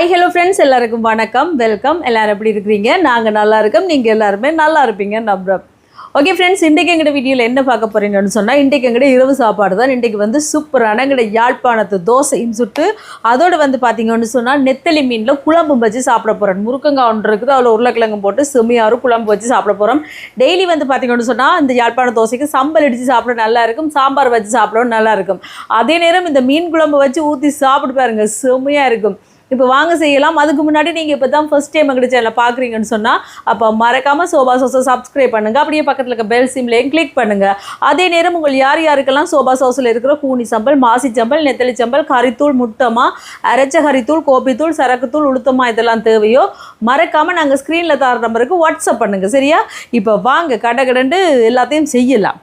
Hi hello friends, எல்லாருக்கும் வணக்கம், welcome. எல்லோரும் எப்படி இருக்கிறீங்க? நாங்கள் நல்லா இருக்கோம், நீங்கள் எல்லாருமே நல்லா இருப்பீங்க நம்புகிறோம். ஓகே ஃப்ரெண்ட்ஸ், இன்றைக்கு எங்கள்ட வீடியோவில் என்ன பார்க்க போகிறீங்கன்னு சொன்னால், இன்றைக்கு எங்கள்ட இரவு சாப்பாடு தான். இன்றைக்கு வந்து சூப்பரான எங்கள்ட யாழ்ப்பாணத்து தோசையும் சுட்டு, அதோடு வந்து பார்த்திங்கன்னு சொன்னால் நெத்தலி மீனில் குழம்பு வச்சு சாப்பிட போகிறேன். முருக்கங்காய் ஒன்று இருக்குது, அதில் உருளைக்கிழங்கு போட்டு செம்மையாரும் குழம்பு வச்சு சாப்பிட போகிறோம். டெய்லி வந்து பார்த்திங்கன்னு சொன்னால் இந்த யாழ்ப்பாண தோசைக்கு சம்பல் அடித்து சாப்பிட நல்லா இருக்கும், சாம்பார் வச்சு சாப்பிடவும் நல்லா இருக்கும். அதே நேரம் இந்த மீன் குழம்பு வச்சு ஊற்றி சாப்பிட்டு பாருங்க, செம்மையாக இருக்கும். இப்போ வாங்க செய்யலாம். அதுக்கு முன்னாடி நீங்கள் இப்போ தான் ஃபஸ்ட் டைம் எங்கள் சேனலை பார்க்குறீங்கன்னு சொன்னால், அப்போ மறக்காமல் சோபா சோஸை சப்ஸ்கிரைப் பண்ணுங்கள். அப்படியே பக்கத்தில் இருக்க பெல் சிம்லையும் கிளிக் பண்ணுங்கள். அதே நேரம் உங்கள் யாருக்கெல்லாம் சோபா சோஸில் இருக்கிற கூனி சம்பல், மாசி சம்பல், நெத்தலி சம்பல், கறித்தூள், முட்டமா, அரைச்ச கறித்தூள், கோப்பித்தூள், சரக்குத்தூள், உளுத்தமா இதெல்லாம் தேவையோ மறக்காமல் நாங்கள் ஸ்க்ரீனில் தர நம்பருக்கு வாட்ஸ்அப் பண்ணுங்கள், சரியா? இப்போ வாங்க கடகடண்டு எல்லாத்தையும் செய்யலாம்.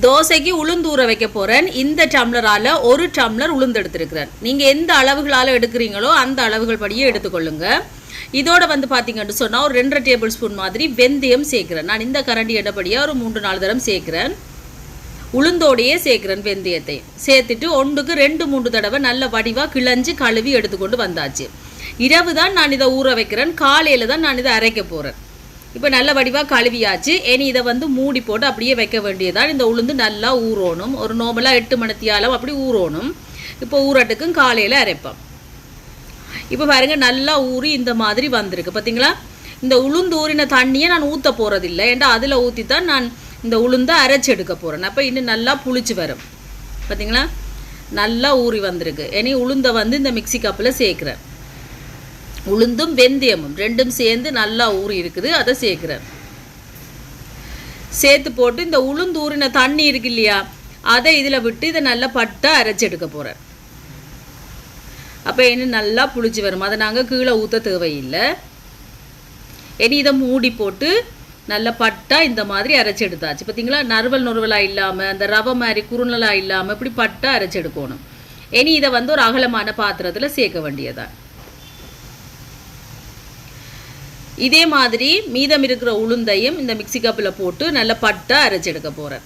தோசைக்கு உளுந்து ஊற வைக்க போகிறேன். இந்த டம்ளரால் 1 டம்ளர் உளுந்து எடுத்துருக்கிறேன். நீங்கள் எந்த அளவுகளால் எடுக்கிறீங்களோ அந்த அளவுகள் படியே எடுத்துக்கொள்ளுங்க. இதோட வந்து பார்த்தீங்கன்னு சொன்னால் ஒரு 2.5 டேபிள் ஸ்பூன் மாதிரி வெந்தயம் சேர்க்குறேன். நான் இந்த கரண்டி எடப்படியாக ஒரு 3-4 தரம் சேர்க்குறேன். உளுந்தோடையே சேர்க்குறேன். வெந்தயத்தை சேர்த்துட்டு 1க்கு 2-3 தடவை நல்ல வடிவாக கிளஞ்சி கழுவி எடுத்துக்கொண்டு வந்தாச்சு. இரவு தான் நான் இதை ஊற வைக்கிறேன், காலையில் தான் நான் இதை அரைக்க போகிறேன். இப்போ நல்ல வடிவாக கழுவியாச்சு. இனி இதை வந்து மூடி போட்டு அப்படியே வைக்க வேண்டியதான். இந்த உளுந்து நல்லா ஊறணும். ஒரு நார்மலாக 8 மணித்தியாலம் அப்படி ஊறணும். இப்போ ஊறட்டுக்கும் காலையில் அரைப்பேன். இப்போ பாருங்கள், நல்லா ஊறி இந்த மாதிரி வந்திருக்கு பார்த்தீங்களா? இந்த உளுந்து ஊறின தண்ணியை நான் ஊற்ற போகிறதில்லை, ஏன்டா அதில் ஊற்றி தான் நான் இந்த உளுந்தை அரைச்சி எடுக்க போகிறேன். அப்போ இன்னும் நல்லா புளிச்சு வரும் பார்த்தீங்களா? நல்லா ஊறி வந்திருக்கு. இனி உளுந்தை வந்து இந்த மிக்சி கப்பில் சேர்க்குறேன். உளுந்தும் வெந்தயமும் ரெண்டும் சேர்ந்து நல்லா ஊறி இருக்குது, அதை சேர்க்குறேன். சேர்த்து போட்டு இந்த உளுந்து ஊறின தண்ணி இருக்கு இல்லையா, அதை இதில் விட்டு இதை நல்லா பட்டாக அரைச்சி எடுக்க போகிறேன். அப்போ இன்னும் நல்லா புளிச்சு வரும். அதை நாங்கள் கீழே ஊற்ற தேவையில்லை. இனி இதை மூடி போட்டு நல்லா பட்டாக இந்த மாதிரி அரைச்சி எடுத்தாச்சு பார்த்தீங்களா? நறுவலாக இல்லாமல், அந்த ரவை மாதிரி குறுநலாக இல்லாமல் இப்படி பட்டாக அரைச்சி எடுக்கணும். இனி இதை வந்து ஒரு அகலமான பாத்திரத்தில் சேர்க்க வேண்டியதான். இதே மாதிரி மீதம் இருக்கிற உளுந்தையும் இந்த மிக்சி கப்பில் போட்டு நல்லா பட்டாக அரைச்சி எடுக்க போகிறேன்.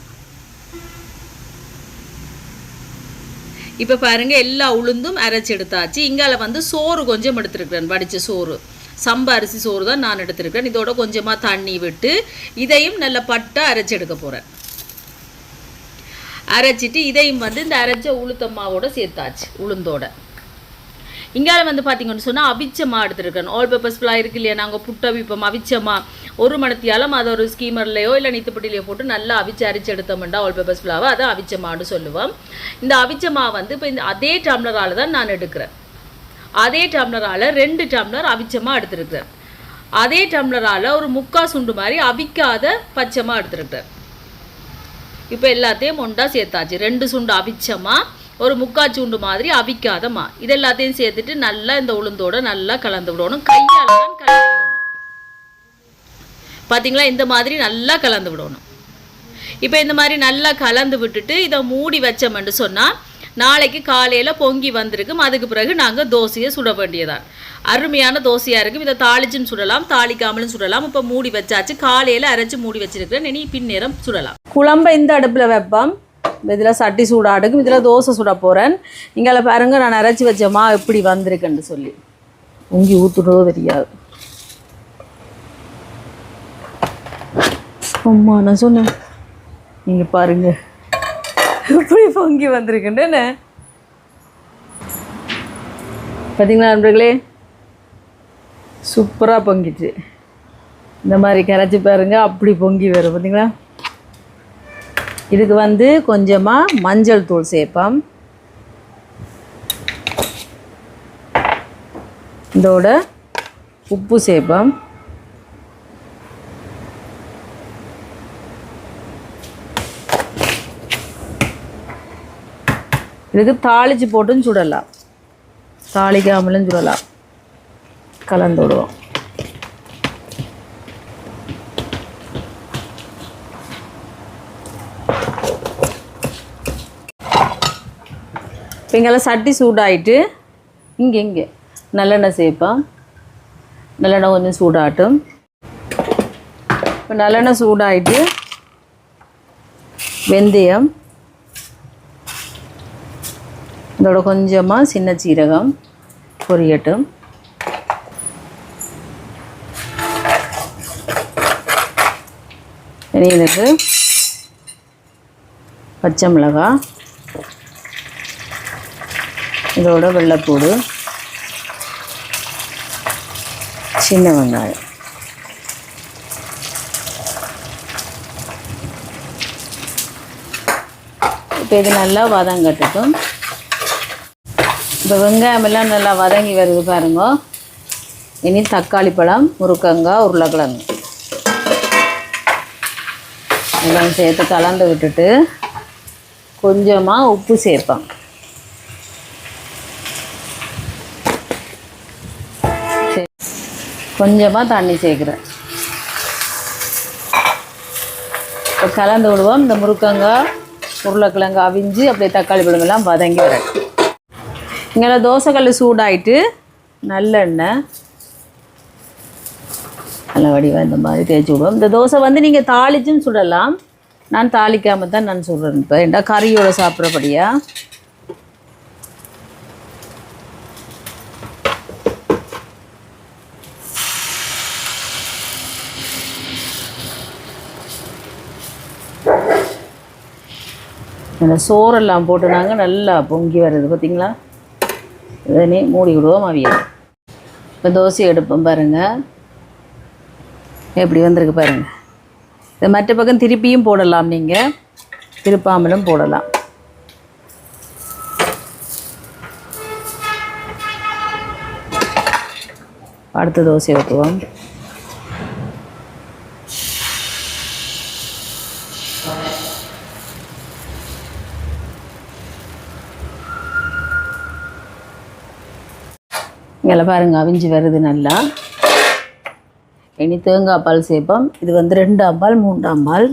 இப்போ பாருங்கள், எல்லா உளுந்தும் அரைச்சி எடுத்தாச்சு. இங்கால வந்து சோறு கொஞ்சம் எடுத்துருக்கிறேன், வடித்த சோறு, சம்பா அரிசி சோறு தான் நான் எடுத்துருக்கிறேன். இதோட கொஞ்சமாக தண்ணி விட்டு இதையும் நல்லா பட்டாக அரைச்சி எடுக்க போகிறேன். அரைச்சிட்டு இதையும் வந்து இந்த அரைச்ச உளுத்தம்மாவோட சேர்த்தாச்சு உளுந்தோட. இங்கால வந்து பார்த்தீங்கன்னு சொன்னால் அவிச்சமாக எடுத்துருக்கேன். ஆல் பர்பஸ் ஃபுல்லாக இருக்கு இல்லையா, நாங்கள் புட்டு அவிப்போம். அவிச்சமாக 1 மணித்தியாலம் அதை ஒரு ஸ்கீமர்லையோ இல்லை நித்துப்பட்டிலையோ போட்டு நல்லா அவிச்சு அரிச்சு எடுத்தோம்னா ஆல் பர்பஸ் ஃபுல்லாவை அதை அவிச்சமான்னு சொல்லுவோம். இந்த அவிச்சமாக வந்து இப்போ இந்த அதே டம்ளரால் தான் நான் எடுக்கிறேன். அதே டம்ளரால் 2 டம்ளர் அவிச்சமாக எடுத்துருக்கிறேன். அதே டம்ளரால் ஒரு 3/4 சுண்டு மாதிரி அவிக்காத பச்சைமாக எடுத்துருக்கிறேன். இப்போ எல்லாத்தையும் ஒன்றா சேர்த்தாச்சு. 2 சுண்டு அவிச்சமாக, ஒரு 3/4 சூண்டு மாதிரி அவிக்காதமா, இது எல்லாத்தையும் சேர்த்துட்டு நல்லா இந்த உளுந்தோட நல்லா கலந்து விடணும். கையால் தான் கலந்து விடணும் பார்த்தீங்களா? இந்த மாதிரி நல்லா கலந்து விடணும். இப்போ இந்த மாதிரி நல்லா கலந்து விட்டுட்டு இதை மூடி வச்சோம்னு சொன்னால் நாளைக்கு காலையில் பொங்கி வந்திருக்கும். அதுக்கு பிறகு நாங்கள் தோசையை சுட வேண்டியதான். அருமையான தோசையாக இருக்கும். இதை தாளிச்சும் சுடலாம், தாளிக்காமலும் சுடலாம். இப்போ மூடி வச்சாச்சு. காலையில் அரைச்சி மூடி வச்சிருக்கிறேன். இனி பின்னேரம் சுடலாம். குழம்பை இந்த அடுப்பில் வைப்போம். இதில் சட்டி சூடாடுக்கும். இதில் தோசை சுட போகிறேன். இங்கே பாருங்கள், நான் அரைச்சி வச்சோமா எப்படி வந்திருக்குன்னு சொல்லி பொங்கி ஊற்றுறதோ தெரியாது. அம்மா நான் சொன்னேன், நீங்கள் பாருங்கள் எப்படி பொங்கி வந்திருக்குன்னு. என்ன பார்த்தீங்களா நண்பர்களே, சூப்பராக பொங்கிச்சு. இந்த மாதிரி கரைச்சி பாருங்கள், அப்படி பொங்கி வரும் பார்த்தீங்களா? இதுக்கு வந்து கொஞ்சமாக மஞ்சள் தூள் சேர்ப்போம். இதோட உப்பு சேர்ப்போம். இதுக்கு தாளித்து போட்டும் சுடலாம், தாளிக்காமலும் சுடலாம். கலந்து விடுவோம். இப்போ இங்கெல்லாம் சட்டி சூடாயிட்டு இங்கே நல்லெண்ணெய் சேர்ப்போம். நல்லெண்ணெய் கொஞ்சம் சூடாகட்டும். இப்போ நல்லெண்ணெய் சூடாயிட்டு வெந்தயம், இதோட கொஞ்சமாக சின்ன சீரகம், பொரியட்டும். இனி இதுக்கு பச்சை மிளகாய், இதோட வெள்ளைப்பூடு, சின்ன வெங்காயம். இப்போ இது நல்லா வதங்கட்டும். இப்போ வெங்காயமெல்லாம் நல்லா வதங்கி வருது பாருங்க. இனி தக்காளி பழம், முருங்கக்காய், உருளைக்கிழங்கு எல்லாம் சேர்த்து கலந்து விட்டுட்டு கொஞ்சமாக உப்பு சேர்ப்பேன். கொஞ்சமாக தண்ணி சேர்க்குறேன். இப்போ கலந்து விடுவோம். இந்த முருங்கக்காய், உருளைக்கிழங்கு அவிஞ்சு அப்படியே தக்காளி பழமெல்லாம் வதங்கி வரேன். இங்கே தோசைக்கல் சூடாயிட்டு நல்லெண்ணெய் நல்ல வடிவாக இந்த மாதிரி தேய்ச்சி விடுவோம். இந்த தோசை வந்து நீங்கள் தாளிச்சும் சுடலாம். நான் தாளிக்காமல் தான் நான் சுடுறேன். இப்போ ஏண்டா கறியோடு சாப்பிட்றபடியா. இந்த சோறெல்லாம் போட்டுனாங்க நல்லா பொங்கி வருது பார்த்தீங்களா. இதனே மூடி விடுவோம் அவியல். இப்போ தோசை எடுப்போம் பாருங்கள் எப்படி வந்திருக்கு பாருங்கள். இது மற்ற பக்கம் திருப்பியும் போடலாம், நீங்கள் திருப்பாமலும் போடலாம். அடுத்த தோசை ஊற்றுவோம். இங்கே பாருங்கள் அவிஞ்சு வருது நல்லா. இனி தேங்காய் பால் சேர்ப்போம். இது வந்து 2ஆம் பால் 3ஆம் பால்.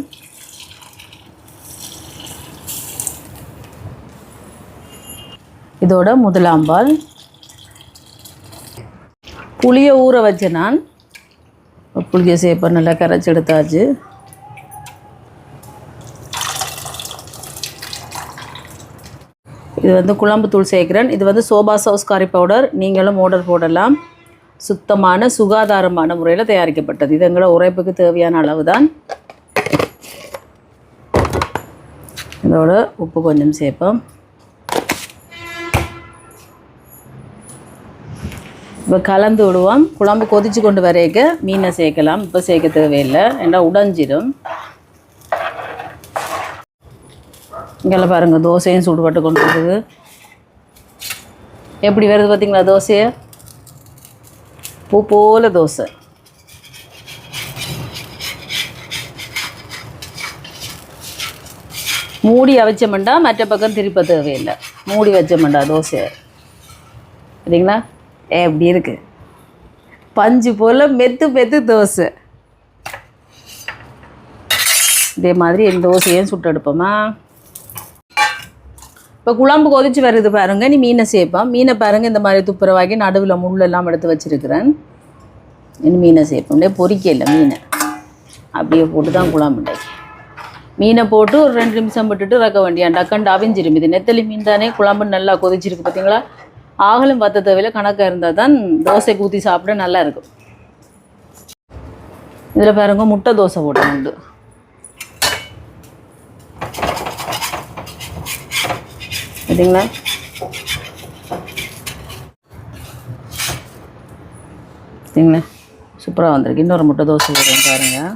இதோட 1ஆம் பால். புளியை ஊற வச்ச நான் புளியை சேர்ப்பேன். நல்லா கரைச்சி எடுத்தாச்சு. இது வந்து குழம்புத்தூள் சேர்க்குறேன். இது வந்து சோபா சாஸ் கறி பவுடர். நீங்களும் ஆர்டர் போடலாம். சுத்தமான சுகாதாரமான முறையில் தயாரிக்கப்பட்டது. இது எங்களோட உரைப்புக்கு தேவையான அளவு தான். இதோட உப்பு கொஞ்சம் சேர்ப்போம். இப்போ கலந்து விடுவோம். குழம்பு கொதிச்சு கொண்டு வரைக்க மீனை சேர்க்கலாம். இப்போ சேர்க்க தேவையில்லை, ஏன்னா உடைஞ்சிடும். இங்கே பாருங்கள் தோசையும் சூடுபட்டு கொண்டு இருக்குது. எப்படி வருது பார்த்தீங்களா தோசையை? பூ போல தோசை. மூடி வச்சோம்டா மற்ற பக்கம் திருப்ப தேவையில்லை. மூடி வச்சோம்டா தோசை சரிங்களா. எப்படி இருக்குது பஞ்சு போல் மெத்து மெத்து தோசை. இதே மாதிரி என் தோசையும் சுட்டு எடுப்போமா. இப்போ குழம்பு கொதிச்சு வருது பாருங்கள். நீ மீனை சேர்ப்போம். மீனை பாருங்கள் இந்த மாதிரி துப்புரவாக்கி நடுவில் முள்ளெல்லாம் எடுத்து வச்சுருக்கிறேன். இன்னும் மீனை சேர்ப்போம். அப்படியே பொரிக்கல மீனை அப்படியே போட்டு தான் குழம்புண்டை. மீனை போட்டு ஒரு 2 நிமிஷம் விட்டுட்டு ரக்க வேண்டியான். டக்கண்டு அவிஞ்சிரும். இது நெத்தலி மீன் தானே. குழம்பு நல்லா கொதிச்சிருக்கு பார்த்தீங்களா. ஆகலும் பத்த தேவையில் கணக்காக இருந்தால் தான் தோசை ஊற்றி சாப்பிட நல்லா இருக்கும். இதில் பாருங்க முட்டை தோசை போட்டேன் உண்டு. சரிங்களா. சரிங்களா சூப்பராக வந்திருக்கு. இன்னொரு முட்டை தோசை போடுறேன் பாருங்கள்.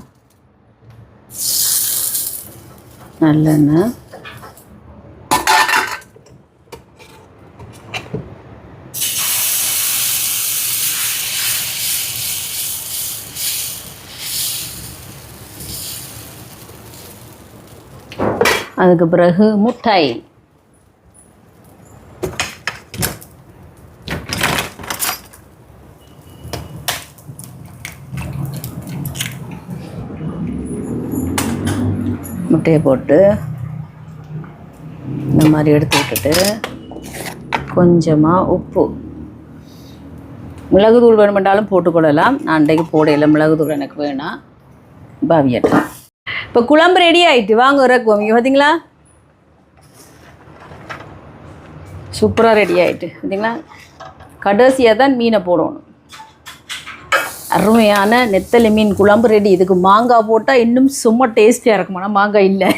நல்லெண்ணெய், அதுக்கு பிறகு முட்டை, முட்டையை போட்டு இந்த மாதிரி எடுத்து விட்டுட்டு கொஞ்சமாக உப்பு, மிளகுத்தூள் வேணுமென்றாலும் போட்டுக்கொள்ளலாம். நான் அன்றைக்கு போடையில் மிளகுத்தூள் எனக்கு வேணாம். பாவியட்டும். இப்போ குழம்பு ரெடி ஆகிட்டு வாங்க இறக்குவோம். இங்கே பார்த்தீங்களா சூப்பராக ரெடி ஆகிட்டு பார்த்தீங்களா. கடைசியாக தான் மீனை போடணும். அருமையான நெத்தலி மீன் குழம்பு ரெடி. இதுக்கு மாங்காய் போட்டால் இன்னும் சும்மா டேஸ்டியாக இருக்குமாண்ணா. மாங்காய் இல்லை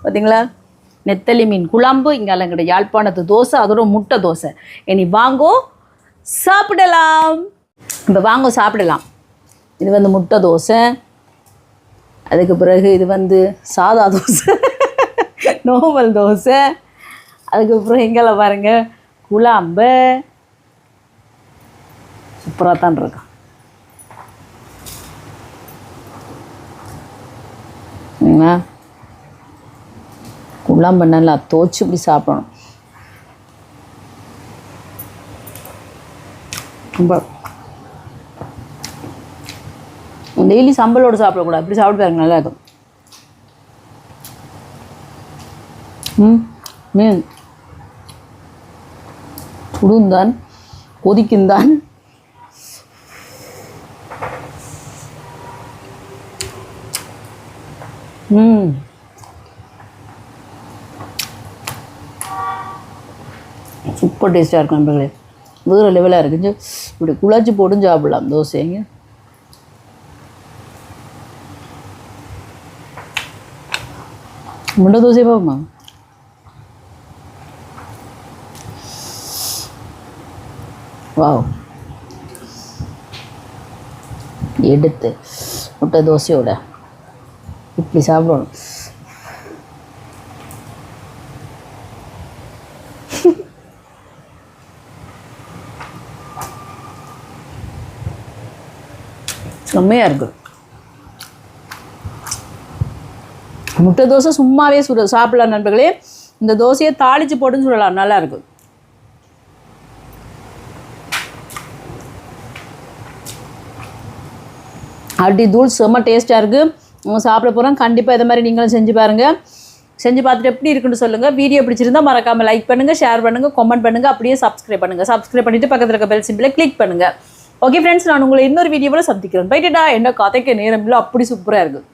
பார்த்தீங்களா. நெத்தலி மீன் குழம்பு இங்கே அலங்கட யாழ்ப்பாணத்து தோசை, அதோட முட்டை தோசை. இனி வாங்கோ சாப்பிடலாம். இப்போ வாங்கோ சாப்பிடலாம். இது வந்து முட்டை தோசை, அதுக்கு பிறகு இது வந்து சாதா தோசை, நார்மல் தோசை, அதுக்கப்புறம் எங்களை பாருங்கள் குழம்பு சூப்பராக தான் இருக்கும். குழம்பு நல்லா தோச்சு இப்படி சாப்பிடணும். ரொம்ப டெய்லி சம்பளோடு சாப்பிடக்கூடாது, இப்படி சாப்பிட்டு பாருங்க நல்லா இருக்கும். மீன் சுடுந்தான் கொதிக்குந்தான். சூப்பர் டேஸ்ட்டாக இருக்கும் நண்பர்களே. வேறு லெவலாக இருக்குது. இப்படி குழச்சி போட்டு சாப்பிடலாம் தோசைங்க. முட்டை தோசை பார்ப்போமா? வாவ், எடுத்து முட்டை தோசையோட இப்படி சாப்பிடணும். செம்மையாக இருக்குது. முட்டை தோசை சும்மாவே சாப்பிடலாம் நண்பர்களே. இந்த தோசையை தாளித்து போட்டுன்னு சுடலாம், நல்லா இருக்கும். அடி தூள் செம்ம டேஸ்ட்டாக இருக்குது. சாப்பிட போகிறோம். கண்டிப்பாக இதை மாதிரி நீங்களும் செஞ்சு பாருங்கள். செஞ்சு பார்த்துட்டு எப்படி இருக்குன்னு சொல்லுங்கள். வீடியோ பிடிச்சிருந்தா மறக்காமல் லைக் பண்ணுங்கள், ஷேர் பண்ணுங்கள், கமெண்ட் பண்ணுங்கள், அப்படியே சப்ஸ்கிரைப் பண்ணுங்கள். சப்ஸ்கிரைப் பண்ணிவிட்டு பக்கத்தில் இருக்க பெல் சிம்பிளை கிளிக் பண்ணுங்கள். ஓகே ஃப்ரெண்ட்ஸ், நான் உங்களை இன்னொரு வீடியோவில் சந்திக்கிறேன். போயிட்டுடா, என்ன கதைக்க நேரம் இல்லை, அப்படி சூப்பராக இருக்குது.